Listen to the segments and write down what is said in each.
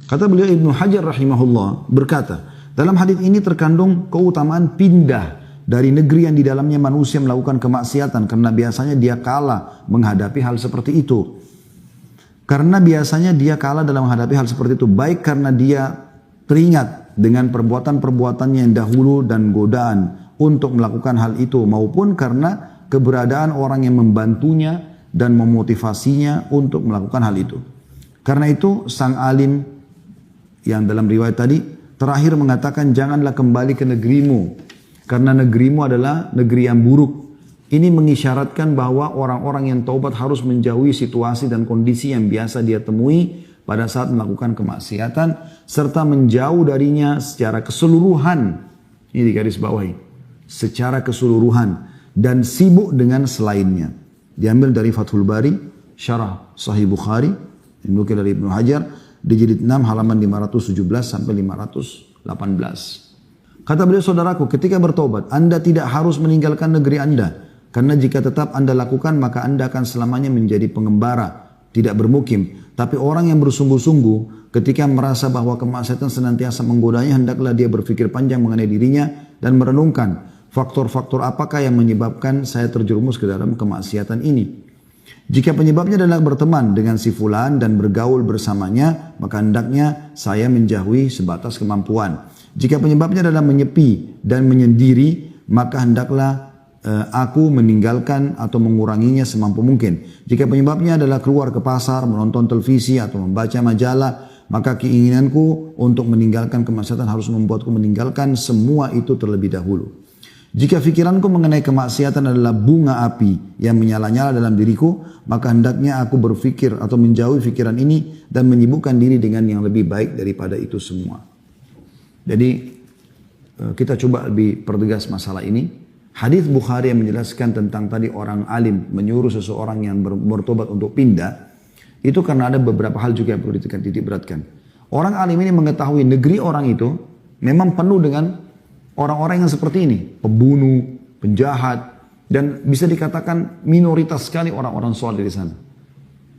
Kata beliau Ibnu Hajar rahimahullah berkata, dalam hadis ini terkandung keutamaan pindah dari negeri yang di dalamnya manusia melakukan kemaksiatan karena biasanya dia kalah menghadapi hal seperti itu. Karena biasanya dia kalah dalam menghadapi hal seperti itu, baik karena dia teringat dengan perbuatan-perbuatannya yang dahulu dan godaan untuk melakukan hal itu, maupun karena keberadaan orang yang membantunya dan memotivasinya untuk melakukan hal itu. Karena itu sang alim yang dalam riwayat tadi terakhir mengatakan, janganlah kembali ke negerimu karena negerimu adalah negeri yang buruk. Ini mengisyaratkan bahwa orang-orang yang taubat harus menjauhi situasi dan kondisi yang biasa dia temui pada saat melakukan kemaksiatan, serta menjauh darinya secara keseluruhan. Ini di garis bawahi, secara keseluruhan, dan sibuk dengan selainnya. Diambil dari Fathul Bari, Syarah Sahih Bukhari, dinukil dari Ibnu Hajar, di jilid 6 halaman 517 sampai 518. Kata beliau, saudaraku, ketika bertobat, Anda tidak harus meninggalkan negeri Anda. Karena jika tetap Anda lakukan, maka Anda akan selamanya menjadi pengembara, tidak bermukim. Tapi orang yang bersungguh-sungguh, ketika merasa bahwa kemaksiatan senantiasa menggodanya, hendaklah dia berpikir panjang mengenai dirinya dan merenungkan faktor-faktor apakah yang menyebabkan saya terjerumus ke dalam kemaksiatan ini. Jika penyebabnya adalah berteman dengan si fulan dan bergaul bersamanya, maka hendaknya saya menjauhi sebatas kemampuan. Jika penyebabnya adalah menyepi dan menyendiri, maka hendaklah aku meninggalkan atau menguranginya semampu mungkin. Jika penyebabnya adalah keluar ke pasar, menonton televisi atau membaca majalah, maka keinginanku untuk meninggalkan kemaksiatan harus membuatku meninggalkan semua itu terlebih dahulu. Jika fikiranku mengenai kemaksiatan adalah bunga api yang menyala-nyala dalam diriku, maka hendaknya aku berpikir atau menjauhi pikiran ini dan menyibukkan diri dengan yang lebih baik daripada itu semua. Jadi kita coba lebih pertegas masalah ini. Hadis Bukhari yang menjelaskan tentang tadi orang alim menyuruh seseorang yang bertobat untuk pindah, itu karena ada beberapa hal juga yang perlu dititik beratkan. Orang alim ini mengetahui negeri orang itu memang penuh dengan orang-orang yang seperti ini, pembunuh, penjahat, dan bisa dikatakan minoritas sekali orang-orang soleh di sana.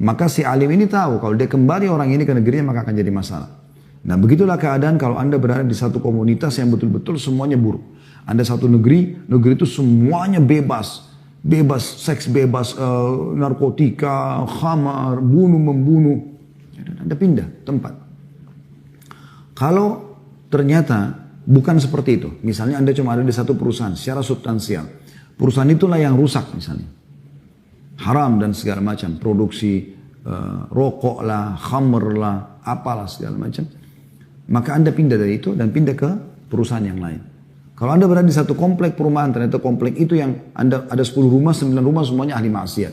Maka si alim ini tahu kalau dia kembali orang ini ke negerinya maka akan jadi masalah. Nah begitulah keadaan kalau Anda berada di satu komunitas yang betul-betul semuanya buruk. Anda satu negeri itu semuanya bebas, seks bebas, narkotika, khamar, bunuh-membunuh. Anda pindah tempat. Kalau ternyata bukan seperti itu, misalnya Anda cuma ada di satu perusahaan secara substansial, perusahaan itulah yang rusak misalnya, haram dan segala macam, produksi rokok lah, khamr lah, apalah segala macam, maka Anda pindah dari itu dan pindah ke perusahaan yang lain. Kalau Anda berada di satu komplek perumahan, ternyata komplek itu yang Anda ada 10 rumah, 9 rumah semuanya ahli maksiat.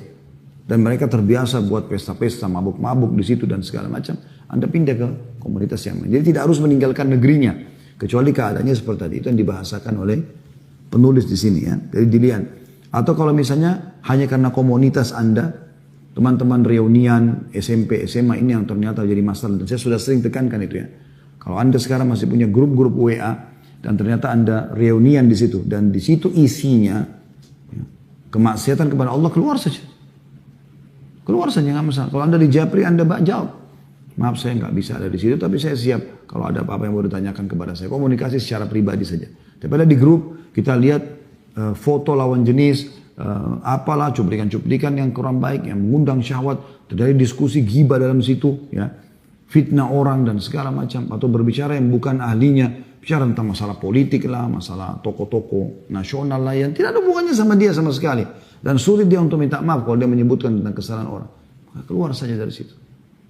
Dan mereka terbiasa buat pesta-pesta, mabuk-mabuk di situ dan segala macam. Anda pindah ke komunitas yang lain. Jadi tidak harus meninggalkan negerinya. Kecuali keadaannya seperti tadi. Itu yang dibahasakan oleh penulis di sini ya. Jadi dilihat. Atau kalau misalnya hanya karena komunitas Anda, teman-teman reunian, SMP, SMA ini yang ternyata jadi masalah. Dan saya sudah sering tekankan itu ya. Kalau Anda sekarang masih punya grup-grup WA, dan ternyata Anda reunian di situ dan di situ isinya ya, kemaksiatan kepada Allah, keluar saja nggak masalah. Kalau Anda di Japri Anda jawab, maaf saya nggak bisa ada di situ tapi saya siap kalau ada apa-apa yang mau ditanyakan kepada saya, komunikasi secara pribadi saja. Daripada di grup kita lihat foto lawan jenis, apalah cuplikan-cuplikan yang kurang baik yang mengundang syahwat, terjadi diskusi gibah dalam situ ya, fitnah orang dan segala macam, atau berbicara yang bukan ahlinya. Bicara tentang masalah politik lah, masalah tokoh-tokoh nasional lah yang tidak ada hubungannya sama dia sama sekali. Dan sulit dia untuk minta maaf kalau dia menyebutkan tentang kesalahan orang. Keluar saja dari situ.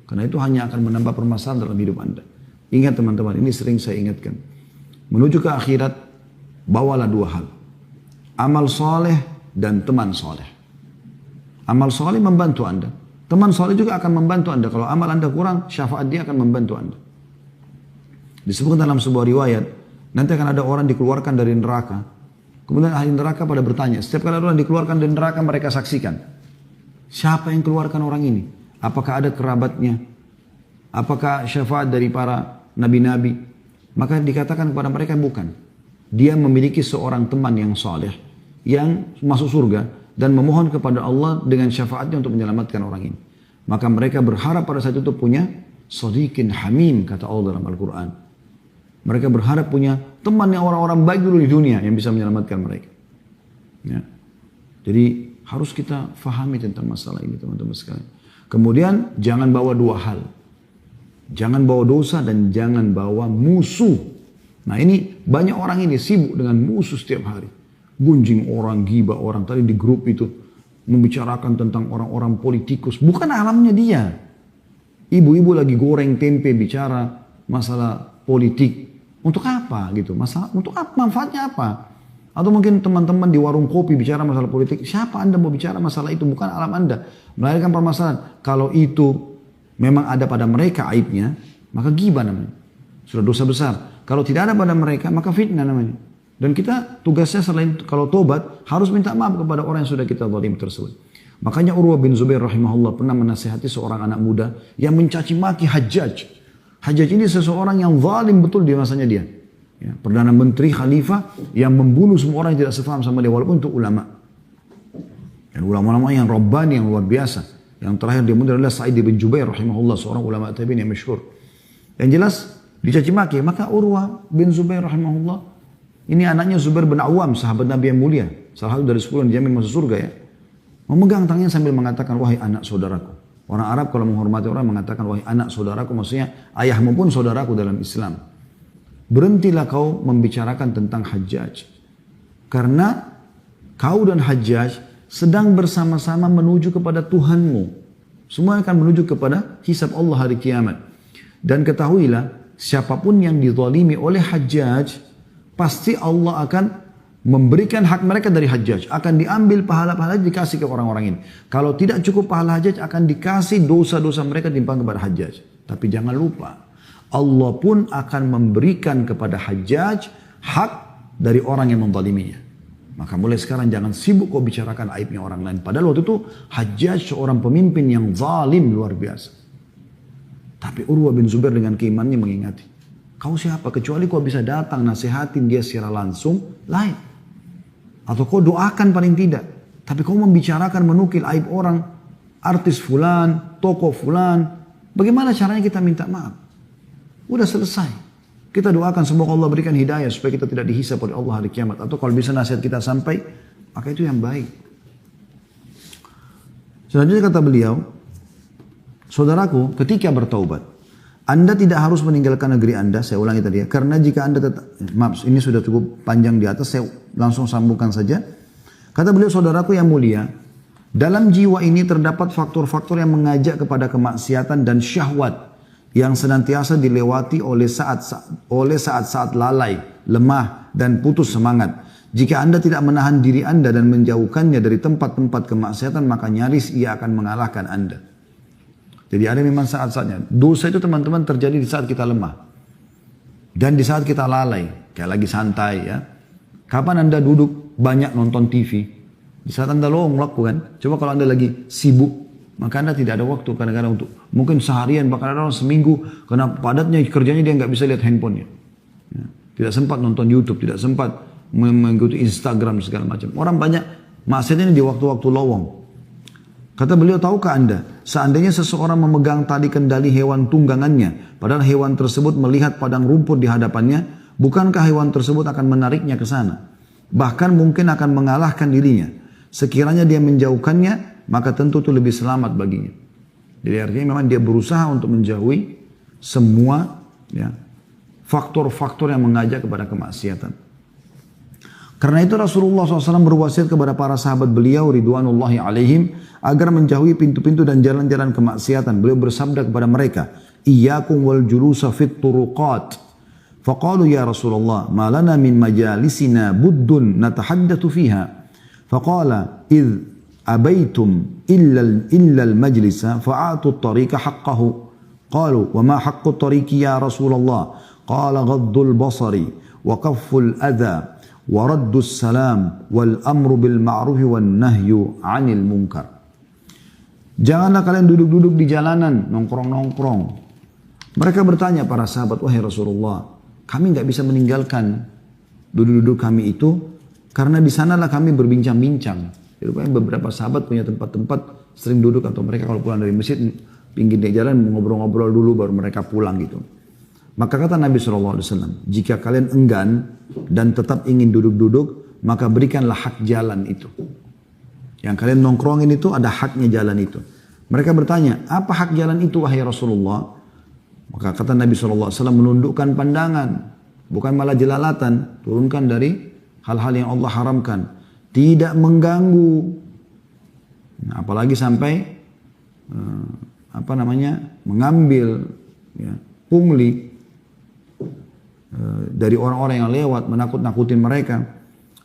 Karena itu hanya akan menambah permasalahan dalam hidup Anda. Ingat teman-teman, ini sering saya ingatkan. Menuju ke akhirat, bawalah dua hal. Amal soleh dan teman soleh. Amal soleh membantu Anda. Teman soleh juga akan membantu Anda. Kalau amal Anda kurang, syafaat dia akan membantu Anda. Disebutkan dalam sebuah riwayat, nanti akan ada orang dikeluarkan dari neraka. Kemudian ahli neraka pada bertanya, setiap kali orang dikeluarkan dari neraka mereka saksikan. Siapa yang keluarkan orang ini? Apakah ada kerabatnya? Apakah syafaat dari para nabi-nabi? Maka dikatakan kepada mereka bukan. Dia memiliki seorang teman yang saleh, yang masuk surga dan memohon kepada Allah dengan syafaatnya untuk menyelamatkan orang ini. Maka mereka berharap pada saat itu punya sadiqin hamim, kata Allah dalam Al-Quran. Mereka berharap punya teman yang orang-orang baik dulu di dunia yang bisa menyelamatkan mereka. Ya. Jadi harus kita fahami tentang masalah ini teman-teman sekalian. Kemudian jangan bawa dua hal. Jangan bawa dosa dan jangan bawa musuh. Nah ini banyak orang ini sibuk dengan musuh setiap hari. Gunjing orang, gibah orang. Tadi di grup itu membicarakan tentang orang-orang politikus. Bukan alamnya dia. Ibu-ibu lagi goreng tempe bicara masalah politik. Untuk apa gitu? Masalah untuk apa? Manfaatnya apa? Atau mungkin teman-teman di warung kopi bicara masalah politik. Siapa Anda mau bicara masalah itu? Bukan alam Anda. Melahirkan permasalahan. Kalau itu memang ada pada mereka aibnya, maka ghibah namanya. Sudah dosa besar. Kalau tidak ada pada mereka, maka fitnah namanya. Dan kita tugasnya selain kalau tobat, harus minta maaf kepada orang yang sudah kita zalim tersebut. Makanya Urwah bin Zubair rahimahullah pernah menasihati seorang anak muda yang mencaci maki Hajjaj. Hajjaj ini seseorang yang zalim betul di masanya dia. Ya, Perdana Menteri Khalifah yang membunuh semua orang yang tidak sepaham sama dia walaupun untuk ulama. Dan ulama-ulama yang Rabbani yang luar biasa. Yang terakhir dia muncul adalah Sa'id bin Jubair rahimahullah, seorang ulama tabi'in yang masyhur. Yang jelas dicaci maki, maka Urwah bin Zubair rahimahullah, ini anaknya Zubair bin Awam, sahabat Nabi yang mulia, salah satu dari 10 yang dijamin masuk surga ya. Memegang tangannya sambil mengatakan, wahai anak saudaraku. Orang Arab kalau menghormati orang mengatakan, wahai anak saudaraku, maksudnya ayahmu pun saudaraku dalam Islam. Berhentilah kau membicarakan tentang Hajjaj. Karena kau dan Hajjaj sedang bersama-sama menuju kepada Tuhanmu. Semua akan menuju kepada hisab Allah hari kiamat. Dan ketahuilah, siapapun yang dizalimi oleh Hajjaj, pasti Allah akan memberikan hak mereka dari Hajjaj. Akan diambil pahala-pahala dikasih ke orang-orang ini. Kalau tidak cukup pahala Hajjaj, akan dikasih dosa-dosa mereka timbang kepada Hajjaj. Tapi jangan lupa, Allah pun akan memberikan kepada Hajjaj hak dari orang yang menzaliminya. Maka mulai sekarang jangan sibuk kau bicarakan aibnya orang lain. Padahal waktu itu Hajjaj seorang pemimpin yang zalim luar biasa. Tapi Urwah bin Zubair dengan keimanannya mengingati. Kau siapa? Kecuali kau bisa datang nasihatin dia secara langsung, lain. Atau kau doakan paling tidak. Tapi kau membicarakan menukil aib orang, artis fulan, tokoh fulan. Bagaimana caranya kita minta maaf? Udah selesai. Kita doakan semoga Allah berikan hidayah supaya kita tidak dihisab oleh Allah hari kiamat. Atau kalau bisa nasihat kita sampai, maka itu yang baik. Selanjutnya kata beliau, saudaraku ketika bertaubat, Anda tidak harus meninggalkan negeri Anda, saya ulangi tadi ya, karena jika Anda tetap, maaf ini sudah cukup panjang di atas, saya langsung sambungkan saja. Kata beliau, saudaraku yang mulia, dalam jiwa ini terdapat faktor-faktor yang mengajak kepada kemaksiatan dan syahwat yang senantiasa dilewati oleh saat-saat lalai, lemah, dan putus semangat. Jika Anda tidak menahan diri Anda dan menjauhkannya dari tempat-tempat kemaksiatan, maka nyaris ia akan mengalahkan Anda. Jadi ada memang saat-saatnya. Dosa itu teman-teman terjadi di saat kita lemah. Dan di saat kita lalai. Kayak lagi santai ya. Kapan Anda duduk banyak nonton TV? Di saat Anda longlok kan? Coba kalau Anda lagi sibuk. Maka Anda tidak ada waktu kadang-kadang untuk. Mungkin seharian bahkan ada seminggu. Karena padatnya kerjanya dia nggak bisa lihat handphonenya. Ya. Tidak sempat nonton YouTube. Tidak sempat mengikuti Instagram segala macam. Orang banyak maksudnya ini di waktu-waktu lowong. Kata beliau, tahukah Anda, seandainya seseorang memegang tali kendali hewan tunggangannya, padahal hewan tersebut melihat padang rumput di hadapannya, bukankah hewan tersebut akan menariknya ke sana? Bahkan mungkin akan mengalahkan dirinya. Sekiranya dia menjauhkannya, maka tentu itu lebih selamat baginya. Jadi artinya memang dia berusaha untuk menjauhi semua ya, faktor-faktor yang mengajak kepada kemaksiatan. Karena itu Rasulullah SAW berwasiat kepada para sahabat beliau ridwanullahi alaihim agar menjauhi pintu-pintu dan jalan-jalan kemaksiatan. Beliau bersabda kepada mereka, "Iyyakum wal julusa fit turuqat." Faqalu ya Rasulullah, "Ma lana min majalisina buddun natahaddatsu fiha." Faqala, "Idh abaitum illa al-majlisa fa'atu at-tariqa haqqahu." Qalu, "Wa ma haqqu at-tariqi ya Rasulullah?" Qala, "Ghaddul basari wa kafful adha." Waraddus salam wal amru bil ma'ruf wan nahyu 'anil munkar. Janganlah kalian duduk-duduk di jalanan, nongkrong-nongkrong. Mereka bertanya para sahabat, wahai Rasulullah, kami enggak bisa meninggalkan duduk-duduk kami itu karena di sanalah kami berbincang-bincang. Jadi beberapa sahabat punya tempat-tempat sering duduk atau mereka kalau pulang dari masjid pinggir jalan ngobrol-ngobrol dulu baru mereka pulang gitu. Maka kata Nabi SAW, jika kalian enggan dan tetap ingin duduk-duduk, maka berikanlah hak jalan itu. Yang kalian nongkrongin itu ada haknya jalan itu. Mereka bertanya, apa hak jalan itu wahai Rasulullah? Maka kata Nabi SAW, menundukkan pandangan, bukan malah jelalatan, turunkan dari hal-hal yang Allah haramkan. Tidak mengganggu, nah, apalagi sampai mengambil pungli dari orang-orang yang lewat, menakut-nakutin mereka,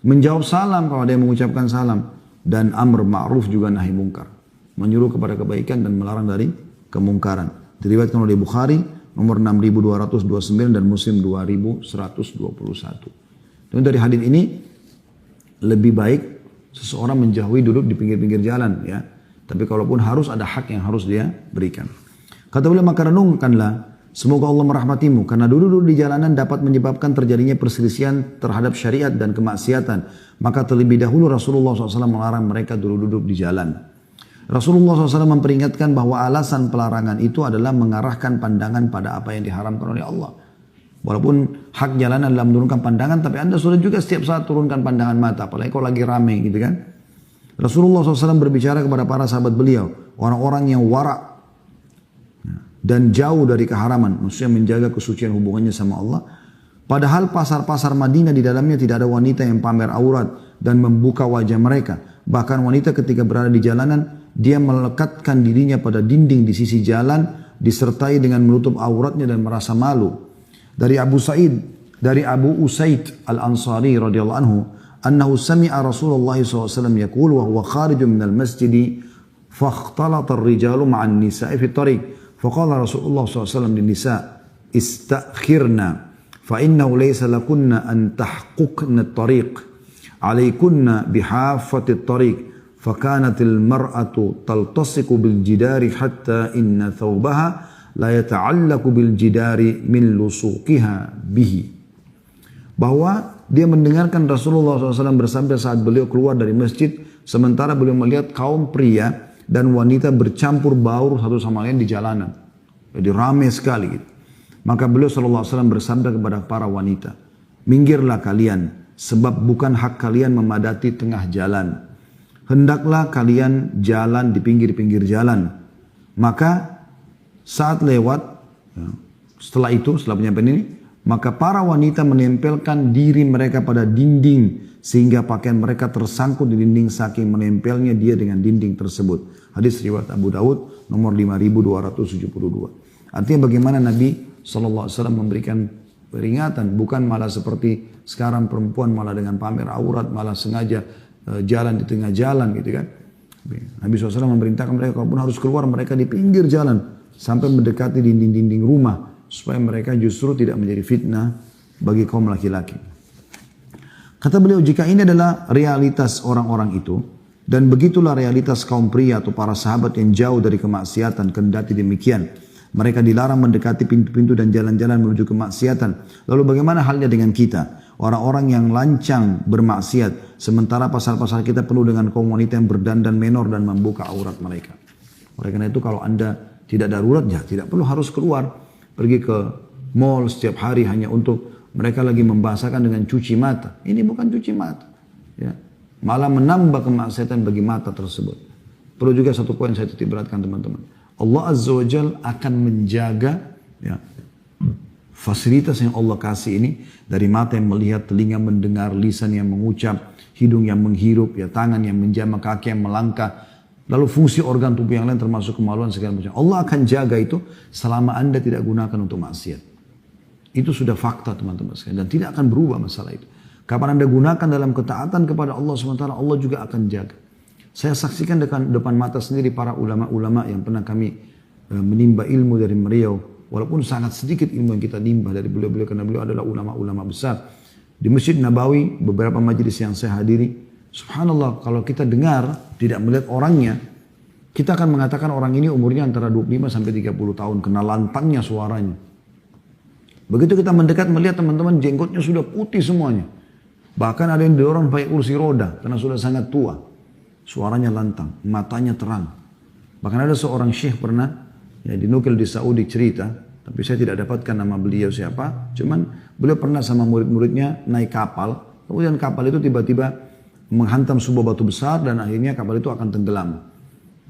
menjawab salam kalau ada yang mengucapkan salam, dan amr ma'ruf juga nahi mungkar, menyuruh kepada kebaikan dan melarang dari kemungkaran. Diriwayatkan oleh Bukhari nomor 6229 dan Muslim 2121. Dan dari hadis ini lebih baik seseorang menjauhi duduk di pinggir-pinggir jalan ya. Tapi kalaupun harus ada hak yang harus dia berikan. Kata beliau, maka renungkanlah, semoga Allah merahmatimu, karena duduk-duduk di jalanan dapat menyebabkan terjadinya perselisihan terhadap syariat dan kemaksiatan. Maka terlebih dahulu Rasulullah SAW melarang mereka duduk-duduk di jalan. Rasulullah SAW memperingatkan bahwa alasan pelarangan itu adalah mengarahkan pandangan pada apa yang diharamkan oleh Allah. Walaupun hak jalanan adalah menurunkan pandangan, tapi anda sudah juga setiap saat turunkan pandangan mata, apalagi kalau lagi rame gitu kan. Rasulullah SAW berbicara kepada para sahabat beliau, orang-orang yang wara' dan jauh dari keharaman, maksudnya menjaga kesucian hubungannya sama Allah. Padahal pasar-pasar Madinah di dalamnya tidak ada wanita yang pamer aurat dan membuka wajah mereka. Bahkan wanita ketika berada di jalanan, dia melekatkan dirinya pada dinding di sisi jalan, disertai dengan menutup auratnya dan merasa malu. Dari Abu Usaid Al-Ansari radhiyallahu anhu, annahu sami'a Rasulullah SAW yaqul wa huwa kharijun minal masjid fakhtalata ar-rijalu ma'an nisa'i fi at-tariq. Faqala Rasulullah SAW lin-nisa' istakhirna fa innahu laysa lakunna an tahquqna at-tariq 'alaykunna bihafati at-tariq. فكانت المرأة تلتصق بالجدار حتى إن ثوبها لا يتعلق بالجدار من لصوقها به. Bahwa dia mendengarkan Rasulullah SAW bersabda saat beliau keluar dari masjid, sementara beliau melihat kaum pria dan wanita bercampur baur satu sama lain di jalanan. Jadi ramai sekali gitu. Maka beliau SAW bersabda kepada para wanita, minggirlah kalian, sebab bukan hak kalian memadati tengah jalan. Hendaklah kalian jalan di pinggir-pinggir jalan. Maka saat lewat, setelah penyampaian ini, maka para wanita menempelkan diri mereka pada dinding sehingga pakaian mereka tersangkut di dinding saking menempelnya dia dengan dinding tersebut. Hadis riwayat Abu Daud nomor 5272. Artinya bagaimana Nabi SAW memberikan peringatan, bukan malah seperti sekarang perempuan malah dengan pamer aurat, malah sengaja jalan di tengah jalan gitu kan. Nabi SAW memerintahkan mereka kalaupun harus keluar, mereka di pinggir jalan sampai mendekati dinding-dinding rumah supaya mereka justru tidak menjadi fitnah bagi kaum laki-laki. Kata beliau, jika ini adalah realitas orang-orang itu dan begitulah realitas kaum pria atau para sahabat yang jauh dari kemaksiatan, kendati demikian mereka dilarang mendekati pintu-pintu dan jalan-jalan menuju kemaksiatan. Lalu bagaimana halnya dengan kita? Orang-orang yang lancang bermaksiat, sementara pasar-pasar kita penuh dengan kaum wanita yang berdandan menor dan membuka aurat mereka. Oleh karena itu kalau anda tidak darurat, ya tidak perlu harus keluar. Pergi ke mall setiap hari hanya untuk mereka lagi membahasakan dengan cuci mata. Ini bukan cuci mata. Ya. Malah menambah kemaksiatan bagi mata tersebut. Perlu juga satu poin saya titik beratkan teman-teman. Allah Azza wa Jal akan menjaga ya, fasilitas yang Allah kasih ini, dari mata yang melihat, telinga mendengar, lisan yang mengucap, hidung yang menghirup, ya tangan yang menjamah, kaki yang melangkah, lalu fungsi organ tubuh yang lain termasuk kemaluan segala macam. Allah akan jaga itu selama anda tidak gunakan untuk maksiat. Itu sudah fakta teman-teman sekalian, dan tidak akan berubah masalah itu. Kapan anda gunakan dalam ketaatan kepada Allah SWT, Allah juga akan jaga. Saya saksikan depan mata sendiri para ulama-ulama yang pernah kami menimba ilmu dari beliau. Walaupun sangat sedikit ilmu yang kita nimba dari beliau-beliau, karena beliau adalah ulama-ulama besar. Di Masjid Nabawi, beberapa majelis yang saya hadiri, subhanallah, kalau kita dengar, tidak melihat orangnya, kita akan mengatakan orang ini umurnya antara 25 sampai 30 tahun, kena lantangnya suaranya. Begitu kita mendekat melihat teman-teman, jenggotnya sudah putih semuanya. Bahkan ada yang didorong pakai kursi roda, karena sudah sangat tua. Suaranya lantang, matanya terang. Bahkan ada seorang syekh pernah Ya, dinukil di Saudi cerita, tapi saya tidak dapatkan nama beliau siapa. Cuman beliau pernah sama murid-muridnya naik kapal. Kemudian kapal itu tiba-tiba menghantam sebuah batu besar dan akhirnya kapal itu akan tenggelam.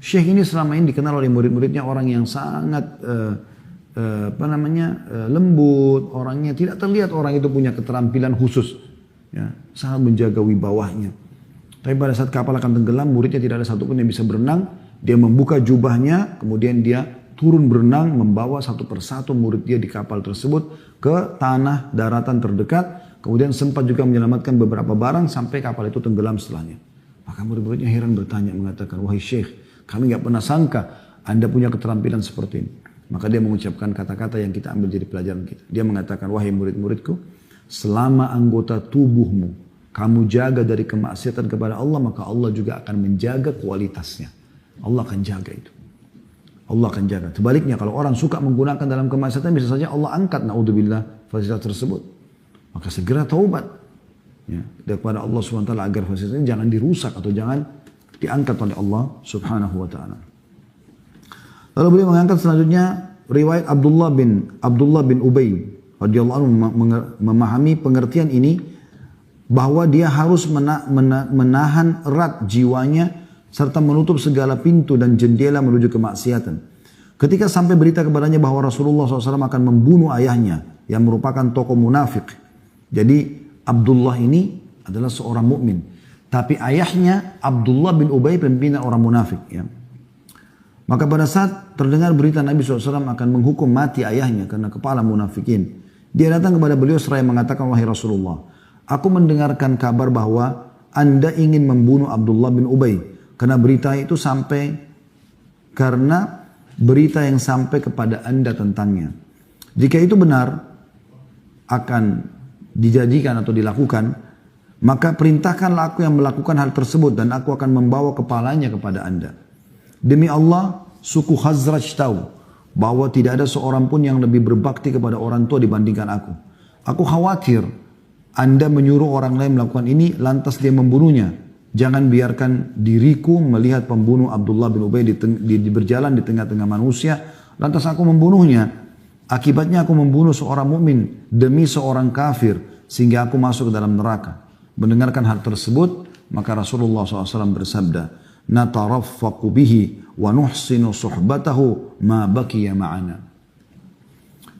Syekh ini selama ini dikenal oleh murid-muridnya orang yang sangat lembut, orangnya tidak terlihat orang itu punya keterampilan khusus, ya, sangat menjaga wibawahnya. Tapi pada saat kapal akan tenggelam, muridnya tidak ada satupun yang bisa berenang. Dia membuka jubahnya, kemudian dia turun berenang, membawa satu persatu murid dia di kapal tersebut ke tanah daratan terdekat. Kemudian sempat juga menyelamatkan beberapa barang sampai kapal itu tenggelam setelahnya. Maka murid-muridnya heran bertanya, mengatakan, wahai Syekh, kami nggak pernah sangka Anda punya keterampilan seperti ini. Maka dia mengucapkan kata-kata yang kita ambil jadi pelajaran kita. Dia mengatakan, wahai murid-muridku, selama anggota tubuhmu kamu jaga dari kemaksiatan kepada Allah, maka Allah juga akan menjaga kualitasnya. Allah akan jaga itu. Allah akan jaga. Sebaliknya kalau orang suka menggunakan dalam kemaksiatan, bisa saja Allah angkat, naudzubillah, fasilitas tersebut. Maka segera taubat. Ya, kepada Allah SWT agar fasilitas ini jangan dirusak atau jangan diangkat oleh Allah Subhanahu wa ta'ala. Lalu beliau mengangkat selanjutnya riwayat Abdullah bin Ubay radhiyallahu anhu memahami pengertian ini bahwa dia harus menahan erat jiwanya serta menutup segala pintu dan jendela menuju kemaksiatan. Ketika sampai berita kepadanya bahwa Rasulullah SAW akan membunuh ayahnya yang merupakan tokoh munafik. Jadi Abdullah ini adalah seorang mukmin, tapi ayahnya Abdullah bin Ubay pimpinan orang munafik. Ya. Maka pada saat terdengar berita Nabi SAW akan menghukum mati ayahnya karena kepala munafikin, dia datang kepada beliau seraya mengatakan, wahai Rasulullah, aku mendengarkan kabar bahwa Anda ingin membunuh Abdullah bin Ubay karena berita yang sampai kepada Anda tentangnya. Jika itu benar akan dijadikan atau dilakukan, maka perintahkanlah aku yang melakukan hal tersebut dan aku akan membawa kepalanya kepada Anda. Demi Allah, suku Khazraj tahu bahwa tidak ada seorang pun yang lebih berbakti kepada orang tua dibandingkan aku. Aku khawatir Anda menyuruh orang lain melakukan ini, lantas dia membunuhnya. Jangan biarkan diriku melihat pembunuh Abdullah bin Ubay berjalan di tengah-tengah manusia, lantas aku membunuhnya. Akibatnya aku membunuh seorang mukmin demi seorang kafir, sehingga aku masuk ke dalam neraka. Mendengarkan hal tersebut, maka Rasulullah SAW bersabda, nataraffaqu bihi wa nuhsinu suhbatahu ma baqiya ma'ana.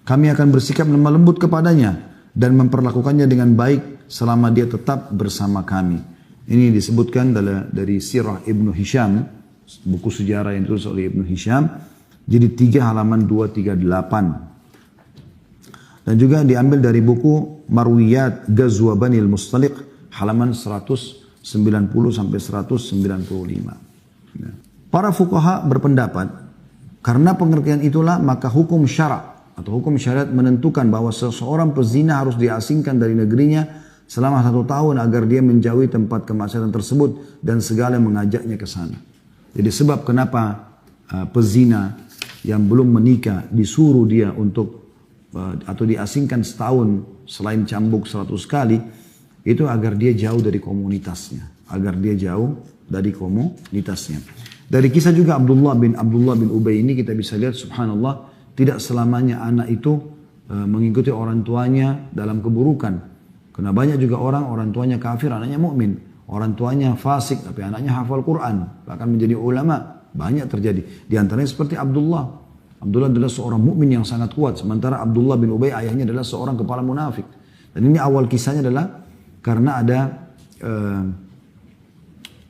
Kami akan bersikap lemah lembut kepadanya dan memperlakukannya dengan baik selama dia tetap bersama kami. Ini disebutkan dari Sirah Ibnu Hisham, buku sejarah yang ditulis oleh Ibnu Hisham, jadi 3 halaman 238. Dan juga diambil dari buku Marwiyat Ghazwa Banil Mustaliq halaman 190 sampai 195. Ya. Para fuqaha berpendapat karena pengertian itulah maka hukum syara atau hukum syariat menentukan bahwa seseorang pezina harus diasingkan dari negerinya selama 1 tahun agar dia menjauhi tempat kemaksiatan tersebut dan segala yang mengajaknya ke sana. Jadi sebab kenapa pezina yang belum menikah disuruh dia untuk atau diasingkan setahun selain cambuk 100 kali, itu agar dia jauh dari komunitasnya. Agar dia jauh dari komunitasnya. Dari kisah juga Abdullah bin Ubay ini kita bisa lihat subhanallah, tidak selamanya anak itu mengikuti orang tuanya dalam keburukan. Karena banyak juga orang tuanya kafir, anaknya mukmin. Orang tuanya fasik, tapi anaknya hafal Quran. Bahkan menjadi ulama. Banyak terjadi. Di antaranya seperti Abdullah. Abdullah adalah seorang mukmin yang sangat kuat. Sementara Abdullah bin Ubay ayahnya adalah seorang kepala munafik. Dan ini awal kisahnya adalah karena ada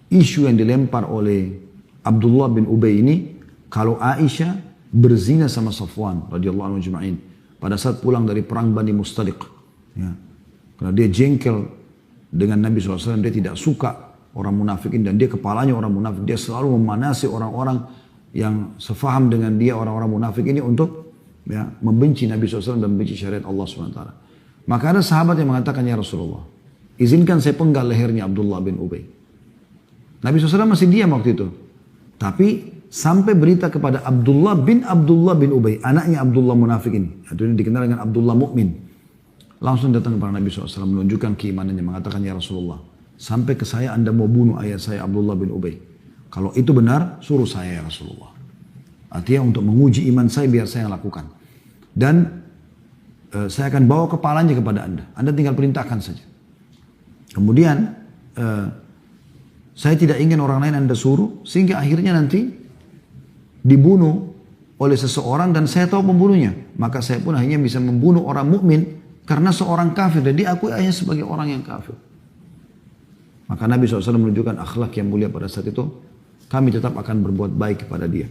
isu yang dilempar oleh Abdullah bin Ubay ini. Kalau Aisyah berzina sama Safwan radhiyallahu anhu ajma'in. Pada saat pulang dari perang Bani Mustaliq. Ya. Karena dia jengkel dengan Nabi SAW. Dia tidak suka orang munafikin. Dan dia kepalanya orang munafik. Dia selalu memanasi orang-orang yang sefaham dengan dia, orang-orang munafik ini untuk ya, membenci Nabi SAW dan membenci syariat Allah SWT. Maka ada sahabat yang mengatakan, ya Rasulullah, izinkan saya penggal lehernya Abdullah bin Ubay. Nabi SAW masih diam waktu itu. Tapi sampai berita kepada Abdullah bin Ubay, anaknya Abdullah munafik ini. Itu ini dikenal dengan Abdullah mukmin. Langsung datang kepada Nabi SAW menunjukkan keimanannya, mengatakan, ya Rasulullah, sampai ke saya Anda mau bunuh ayah saya Abdullah bin Ubay. Kalau itu benar, suruh saya ya Rasulullah. Artinya untuk menguji iman saya biar saya lakukan. Dan saya akan bawa kepalanya kepada Anda. Anda tinggal perintahkan saja. Kemudian saya tidak ingin orang lain Anda suruh sehingga akhirnya nanti dibunuh oleh seseorang dan saya tahu pembunuhnya. Maka saya pun akhirnya bisa membunuh orang mukmin karena seorang kafir dan diakui hanya sebagai orang yang kafir. Maka Nabi SAW menunjukkan akhlak yang mulia pada saat itu. Kami tetap akan berbuat baik kepada dia.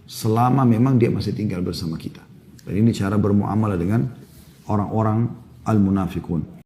Selama memang dia masih tinggal bersama kita. Dan ini cara bermuamalah dengan orang-orang al-munafikun.